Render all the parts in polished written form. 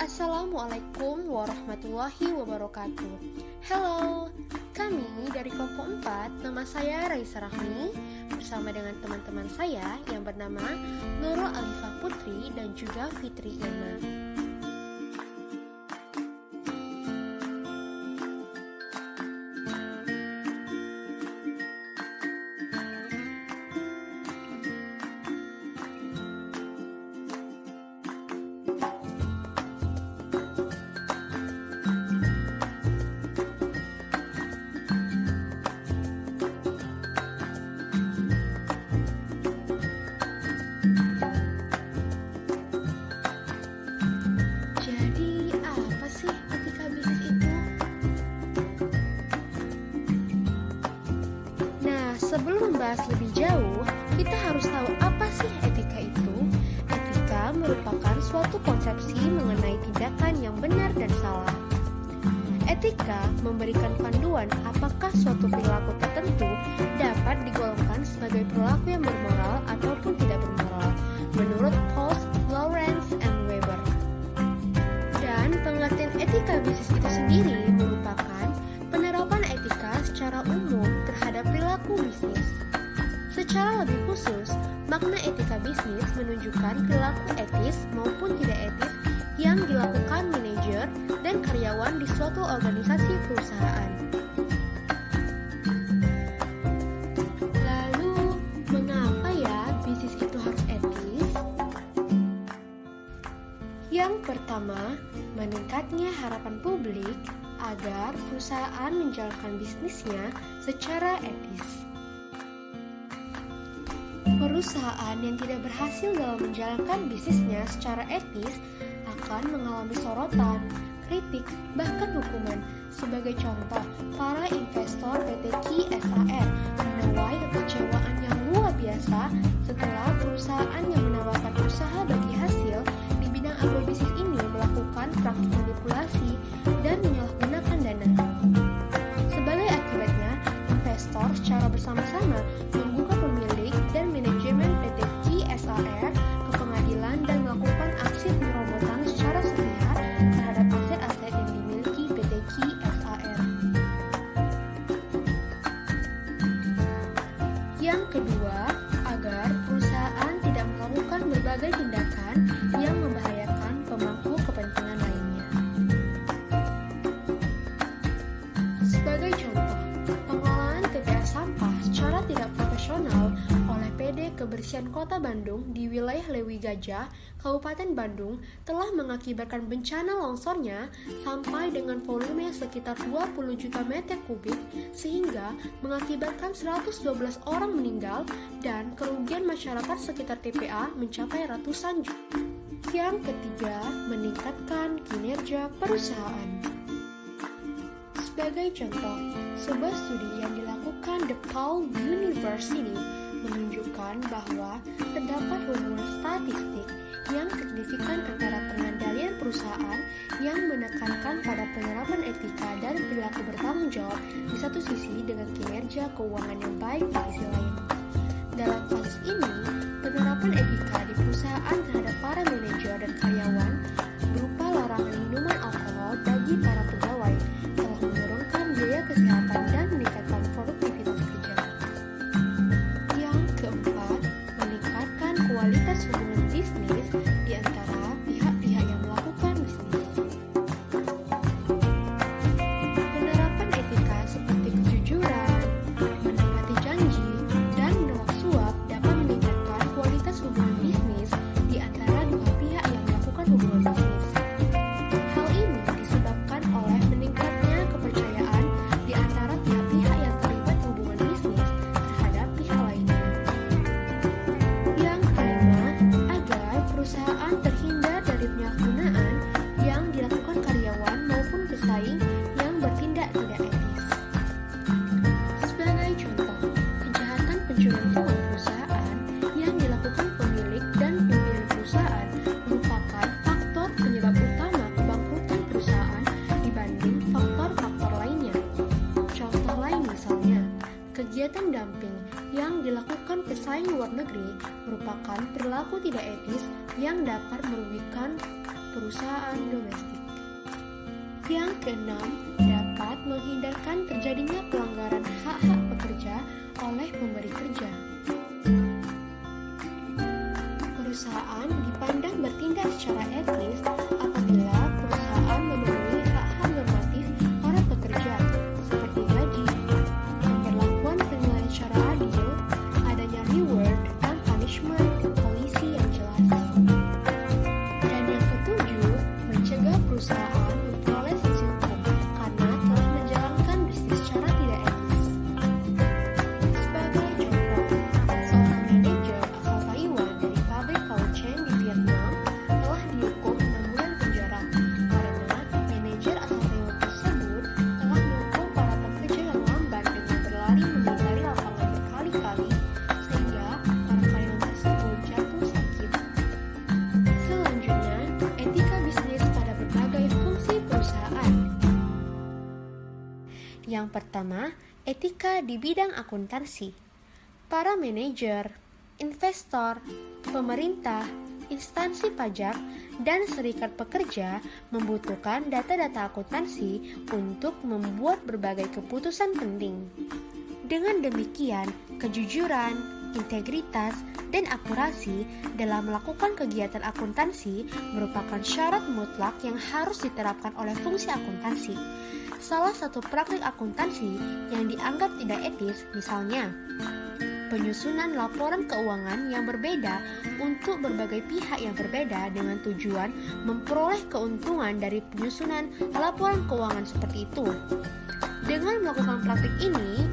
Assalamualaikum warahmatullahi wabarakatuh. Hello, kami dari kelompok 4, nama saya Raisa Rahmi, bersama dengan teman-teman saya yang bernama Nurul Alifah Putri dan juga Fitri Ilma. Jadi apa sih etika bisnis itu? Nah, sebelum membahas lebih jauh, kita harus tahu apa sih etika itu. Etika merupakan suatu konsepsi mengenai tindakan yang benar dan salah. Etika memberikan panduan apakah suatu perilaku tertentu dapat digolongkan sebagai perilaku yang bermoral ataupun tidak bermoral, menurut Paul, Lawrence, and Weber. Dan pengertian etika bisnis itu sendiri merupakan penerapan etika secara umum terhadap perilaku bisnis. Secara lebih khusus, makna etika bisnis menunjukkan perilaku etis maupun tidak etis yang dilakukan manajer dan karyawan di suatu organisasi perusahaan. Lalu, mengapa ya bisnis itu harus etis? Yang pertama, meningkatnya harapan publik agar perusahaan menjalankan bisnisnya secara etis. Perusahaan yang tidak berhasil dalam menjalankan bisnisnya secara etis akan mengalami sorotan, kritik, bahkan hukuman. Sebagai contoh, para investor PT Ki SAR menuai kekecewaan yang luar biasa setelah perusahaan yang menawarkan usaha bagi hasil di bidang agrobisnis ini melakukan praktik manipulasi dan menyalahgunakan dana. Sebagai akibatnya, investor secara bersama-sama membuka pemilik dan manajemen PT Ki SAR ke pengadilan dan melakukan aksi penyerobotan secara sepihak terhadap aset-aset yang dimiliki PT Ki SAR. Yang kedua, agar perusahaan tidak melakukan berbagai tindakan yang membahayakan pemangku kepentingan lainnya. Sebagai contoh, pengelolaan TPA sampah secara tidak profesional oleh PD Kebersihan Kota Bandung di wilayah Lewi Gajah, Kabupaten Bandung telah mengakibatkan bencana longsornya sampai dengan volume sekitar 20 juta meter kubik sehingga mengakibatkan 112 orang meninggal dan kerugian masyarakat sekitar TPA mencapai ratusan juta. Yang ketiga, meningkatkan kinerja perusahaan. Sebagai contoh, sebuah studi yang dilakukan DePaul University menunjukkan bahwa terdapat hubungan statistik yang signifikan antara pengandalian perusahaan yang menekankan pada penerapan etika dan perilaku bertanggung jawab di satu sisi dengan kinerja keuangan yang baik di sisi lain. Dalam kasus ini, penerapan etika di perusahaan terhadap para manajer dan karyawan berupa larangan minuman alkohol bagi para pegawai telah menurunkan biaya kesehatan dan meningkatkan produktivitas kerja. Yang keempat, meningkatkan kualitas hubungan bisnis di antara pihak-pihak yang melakukan bisnis. Penerapan etika seperti kejujuran, menepati janji, dan menolak suap dapat meningkatkan kualitas hubungan bisnis di antara dua pihak yang melakukan hubungan bisnis. Hal ini disebabkan oleh meningkatnya kepercayaan di antara pihak-pihak yang terlibat hubungan bisnis terhadap pihak lainnya. Yang kelima, agar perusahaan terhindar dari penyalahgunaan yang dilakukan karyawan maupun pesaing yang bertindak tidak etis. Sebagai contoh, kejahatan pencurian uang perusahaan yang dilakukan pemilik dan pimpinan perusahaan merupakan faktor penyebab utama kebangkrutan perusahaan dibanding faktor-faktor lainnya. Contoh lain misalnya, kegiatan dumping yang dilakukan pesaing luar negeri merupakan perilaku tidak etis yang dapat merugikan perusahaan domestik. Yang keenam, dapat menghindarkan terjadinya pelanggaran hak-hak pekerja oleh pemberi kerja. Perusahaan dipandang bertindak secara etis apabila perusahaan memenuhi hak-hak normatif para pekerja, seperti gaji, pemberlakuan penilaian secara adil, adanya reward dan punishment polisi yang jelas. Dan yang ketujuh, mencegah perusahaan memperoleh sanksi hukum karena telah menjalankan bisnis secara tidak etis. Sebagai contoh, seorang manajer asal Taiwan dari pabrik Kauchen di Vietnam telah dihukum 6 bulan penjara karena manajer asal Taiwan tersebut telah menghukum para pekerja yang lambat dengan berlari meninggali lapangan berkali-kali sehingga para karyawan tersebut jatuh sakit. Selanjutnya, etika bisnis pada berbagai fungsi perusahaan. Yang pertama, etika di bidang akuntansi. Para manajer, investor, pemerintah, instansi pajak, dan serikat pekerja membutuhkan data-data akuntansi untuk membuat berbagai keputusan penting. Dengan demikian, kejujuran, integritas, dan akurasi dalam melakukan kegiatan akuntansi merupakan syarat mutlak yang harus diterapkan oleh fungsi akuntansi. Salah satu praktik akuntansi yang dianggap tidak etis misalnya penyusunan laporan keuangan yang berbeda untuk berbagai pihak yang berbeda dengan tujuan memperoleh keuntungan dari penyusunan laporan keuangan seperti itu. Dengan melakukan praktik ini,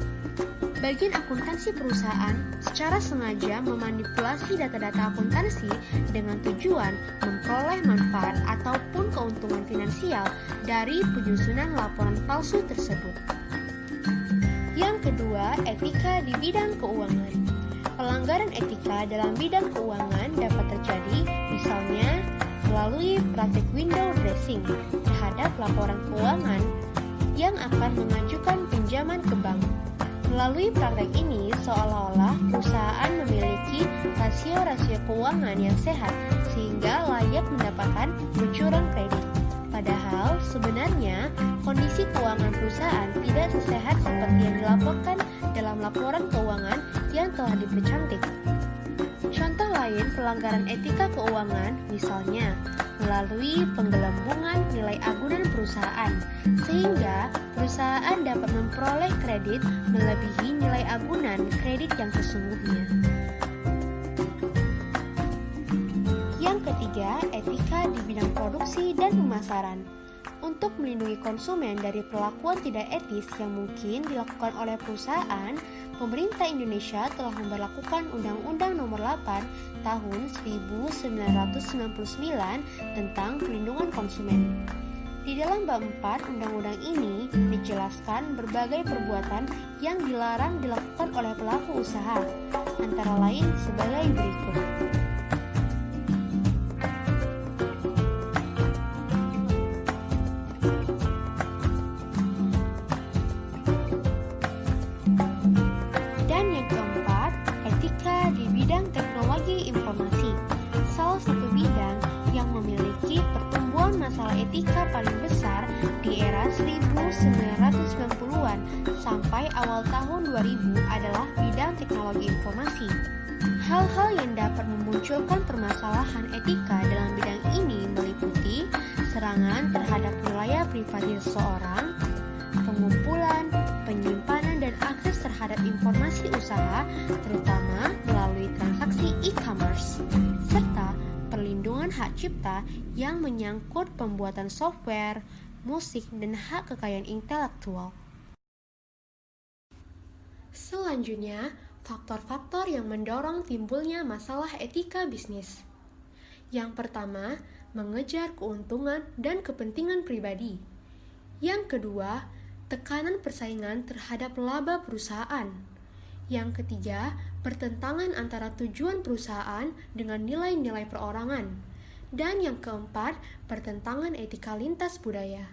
bagian akuntansi perusahaan secara sengaja memanipulasi data-data akuntansi dengan tujuan memperoleh manfaat ataupun keuntungan finansial dari penyusunan laporan palsu tersebut. Yang kedua, etika di bidang keuangan. Pelanggaran etika dalam bidang keuangan dapat terjadi misalnya melalui praktik window dressing terhadap laporan keuangan yang akan mengajukan pinjaman ke bank. Melalui praktek ini, seolah-olah perusahaan memiliki rasio-rasio keuangan yang sehat sehingga layak mendapatkan kucuran kredit. Padahal sebenarnya kondisi keuangan perusahaan tidak sesehat seperti yang dilaporkan dalam laporan keuangan yang telah dipercantik. Contoh lain pelanggaran etika keuangan misalnya melalui penggelembungan nilai agunan perusahaan sehingga perusahaan dapat memperoleh kredit melebihi nilai agunan kredit yang sesungguhnya. Yang ketiga, etika di bidang produksi dan pemasaran. Untuk melindungi konsumen dari perlakuan tidak etis yang mungkin dilakukan oleh perusahaan, pemerintah Indonesia telah memberlakukan Undang-Undang Nomor 8 Tahun 1999 tentang Perlindungan Konsumen. Di dalam bab 4 undang-undang ini dijelaskan berbagai perbuatan yang dilarang dilakukan oleh pelaku usaha, antara lain sebagai berikut. Dan yang keempat, etika di bidang teknologi informasi. Salah satu bidang yang memiliki pertumbuhan masalah etika paling besar di era 1990-an sampai awal tahun 2000 adalah bidang teknologi informasi. Hal-hal yang dapat memunculkan permasalahan etika dalam bidang ini meliputi serangan terhadap wilayah privasi seseorang, pengumpulan, penyimpanan dan akses terhadap informasi usaha, terutama melalui transaksi e-commerce, serta perlindungan hak cipta yang menyangkut pembuatan software, musik, dan hak kekayaan intelektual. Selanjutnya, faktor-faktor yang mendorong timbulnya masalah etika bisnis. Yang pertama, mengejar keuntungan dan kepentingan pribadi. Yang kedua, tekanan persaingan terhadap laba perusahaan. Yang ketiga, pertentangan antara tujuan perusahaan dengan nilai-nilai perorangan. Dan yang keempat, pertentangan etika lintas budaya.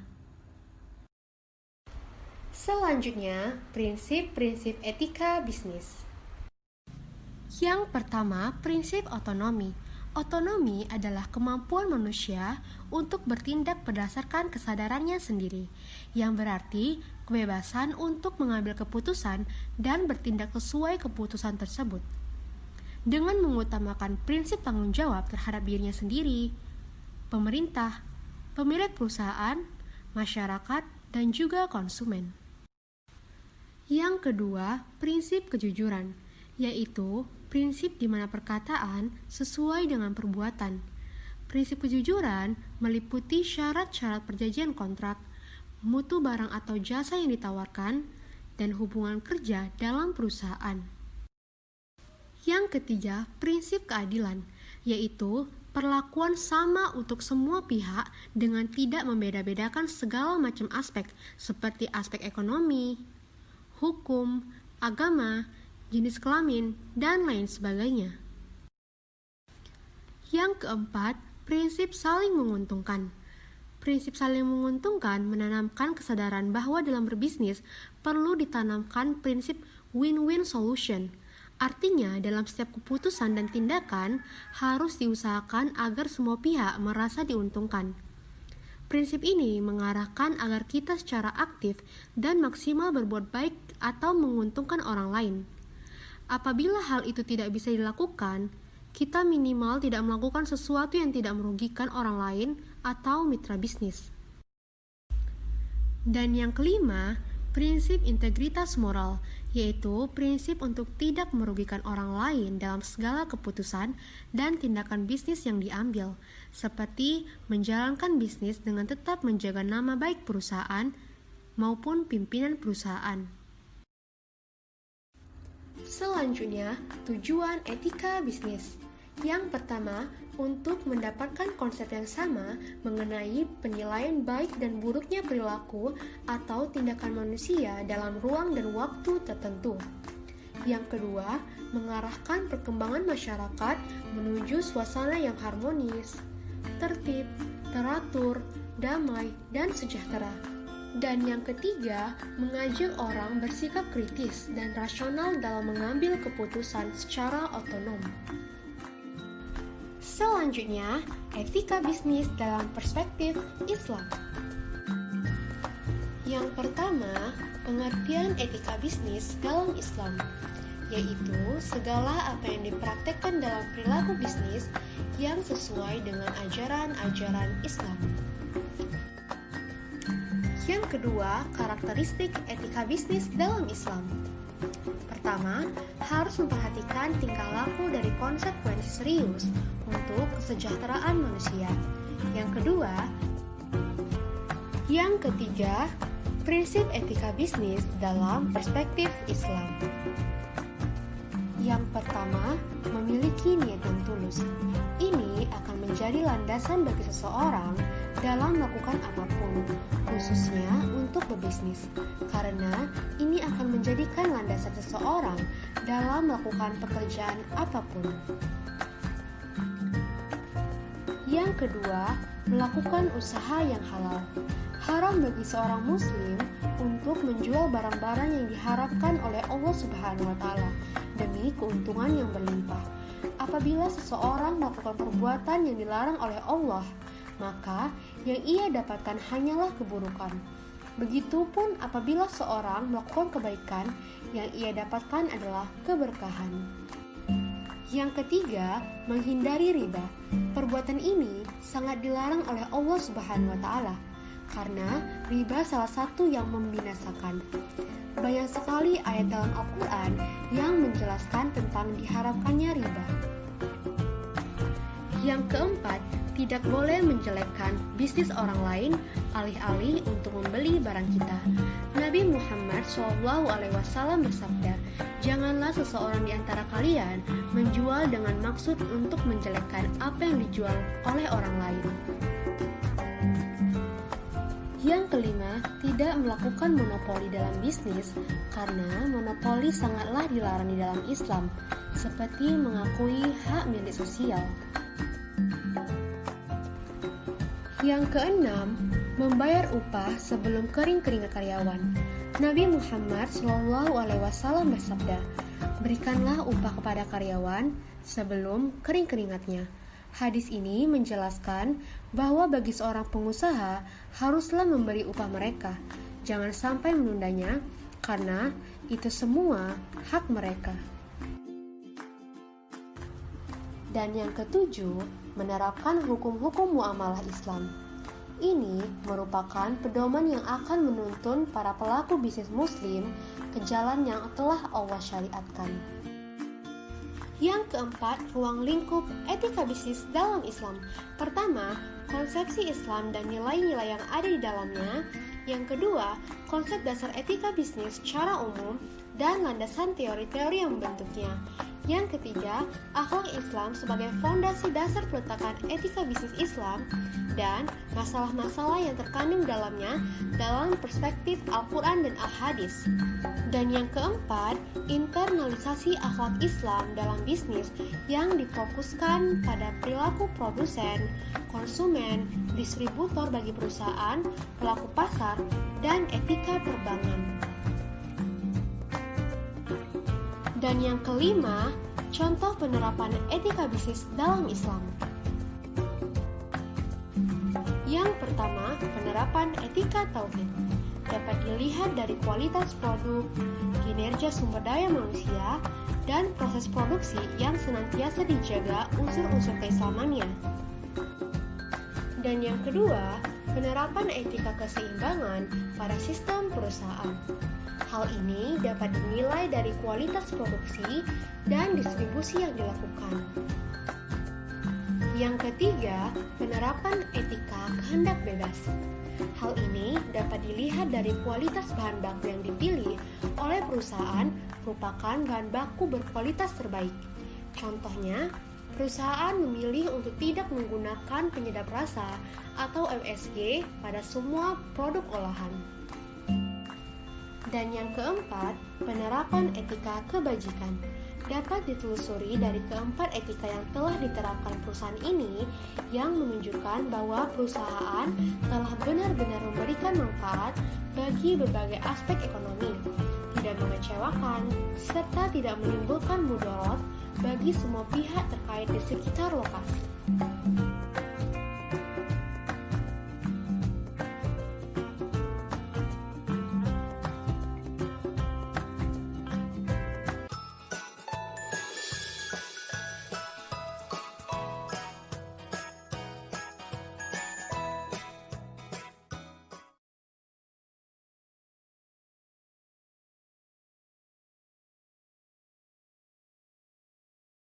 Selanjutnya, prinsip-prinsip etika bisnis. Yang pertama, prinsip otonomi. Otonomi adalah kemampuan manusia untuk bertindak berdasarkan kesadarannya sendiri, yang berarti kebebasan untuk mengambil keputusan dan bertindak sesuai keputusan tersebut. Dengan mengutamakan prinsip tanggung jawab terhadap dirinya sendiri, pemerintah, pemilik perusahaan, masyarakat, dan juga konsumen. Yang kedua, prinsip kejujuran, yaitu prinsip di mana perkataan sesuai dengan perbuatan. Prinsip kejujuran meliputi syarat-syarat perjanjian kontrak, mutu barang atau jasa yang ditawarkan, dan hubungan kerja dalam perusahaan. Yang ketiga, prinsip keadilan, yaitu perlakuan sama untuk semua pihak dengan tidak membeda-bedakan segala macam aspek seperti aspek ekonomi, hukum, agama, jenis kelamin, dan lain sebagainya. Yang keempat, prinsip saling menguntungkan. Prinsip saling menguntungkan menanamkan kesadaran bahwa dalam berbisnis perlu ditanamkan prinsip win-win solution. Artinya, dalam setiap keputusan dan tindakan harus diusahakan agar semua pihak merasa diuntungkan. Prinsip ini mengarahkan agar kita secara aktif dan maksimal berbuat baik atau menguntungkan orang lain. Apabila hal itu tidak bisa dilakukan, kita minimal tidak melakukan sesuatu yang tidak merugikan orang lain atau mitra bisnis. Dan yang kelima, prinsip integritas moral, yaitu prinsip untuk tidak merugikan orang lain dalam segala keputusan dan tindakan bisnis yang diambil, seperti menjalankan bisnis dengan tetap menjaga nama baik perusahaan maupun pimpinan perusahaan. Selanjutnya, tujuan etika bisnis. Yang pertama, untuk mendapatkan konsep yang sama mengenai penilaian baik dan buruknya perilaku atau tindakan manusia dalam ruang dan waktu tertentu. Yang kedua, mengarahkan perkembangan masyarakat menuju suasana yang harmonis, tertib, teratur, damai, dan sejahtera. Dan yang ketiga, mengajak orang bersikap kritis dan rasional dalam mengambil keputusan secara otonom. Selanjutnya, etika bisnis dalam perspektif Islam. Yang pertama, pengertian etika bisnis dalam Islam, yaitu segala apa yang dipraktekkan dalam perilaku bisnis yang sesuai dengan ajaran-ajaran Islam. Yang kedua, karakteristik etika bisnis dalam Islam. Pertama, harus memperhatikan tingkah laku dari konsekuensi serius untuk kesejahteraan manusia. Yang ketiga, prinsip etika bisnis dalam perspektif Islam. Yang pertama, memiliki niat yang tulus. Ini akan menjadi landasan bagi seseorang dalam melakukan apapun, khususnya untuk berbisnis, karena ini akan menjadikan landasan seseorang dalam melakukan pekerjaan apapun. Yang kedua, melakukan usaha yang halal. Haram bagi seorang muslim untuk menjual barang-barang yang diharapkan oleh Allah Subhanahu wa taala demi keuntungan yang berlimpah. Apabila seseorang melakukan perbuatan yang dilarang oleh Allah, maka yang ia dapatkan hanyalah keburukan. Begitupun apabila seorang melakukan kebaikan, yang ia dapatkan adalah keberkahan. Yang ketiga, menghindari riba. Perbuatan ini sangat dilarang oleh Allah Subhanahu wa taala karena riba salah satu yang membinasakan. Banyak sekali ayat dalam Al-Quran yang menjelaskan tentang diharamkannya riba. Yang keempat, tidak boleh menjelekkan bisnis orang lain alih-alih untuk membeli barang kita. Nabi Muhammad SAW bersabda, "Janganlah seseorang di antara kalian menjual dengan maksud untuk menjelekkan apa yang dijual oleh orang lain." Yang kelima, tidak melakukan monopoli dalam bisnis karena monopoli sangatlah dilarang di dalam Islam, seperti mengakui hak milik sosial. Yang keenam, membayar upah sebelum kering-keringat karyawan. Nabi Muhammad SAW bersabda, "Berikanlah upah kepada karyawan sebelum kering-keringatnya." Hadis ini menjelaskan bahwa bagi seorang pengusaha haruslah memberi upah mereka, jangan sampai menundanya, karena itu semua hak mereka. Dan yang ketujuh, menerapkan hukum-hukum muamalah Islam. Ini merupakan pedoman yang akan menuntun para pelaku bisnis muslim ke jalan yang telah Allah syariatkan. Yang keempat, ruang lingkup etika bisnis dalam Islam. Pertama, konsepsi Islam dan nilai-nilai yang ada di dalamnya. Yang kedua, konsep dasar etika bisnis secara umum dan landasan teori-teori yang membentuknya. Yang ketiga, akhlak Islam sebagai fondasi dasar peletakan etika bisnis Islam dan masalah-masalah yang terkandung dalamnya dalam perspektif Al-Quran dan Al-Hadis. Dan yang keempat, internalisasi akhlak Islam dalam bisnis yang difokuskan pada perilaku produsen, konsumen, distributor bagi perusahaan, pelaku pasar, dan etika perbankan. Dan yang kelima, contoh penerapan etika bisnis dalam Islam. Yang pertama, penerapan etika tauhid dapat dilihat dari kualitas produk, kinerja sumber daya manusia, dan proses produksi yang senantiasa dijaga unsur-unsur keislamannya. Dan yang kedua, penerapan etika keseimbangan pada sistem perusahaan. Hal ini dapat dinilai dari kualitas produksi dan distribusi yang dilakukan. Yang ketiga, penerapan etika kehendak bebas. Hal ini dapat dilihat dari kualitas bahan baku yang dipilih oleh perusahaan merupakan bahan baku berkualitas terbaik. Contohnya, perusahaan memilih untuk tidak menggunakan penyedap rasa atau MSG pada semua produk olahan. Dan yang keempat, penerapan etika kebajikan. Dapat ditelusuri dari keempat etika yang telah diterapkan perusahaan ini yang menunjukkan bahwa perusahaan telah benar-benar memberikan manfaat bagi berbagai aspek ekonomi, tidak mengecewakan, serta tidak menimbulkan mudarat bagi semua pihak terkait di sekitar lokasi.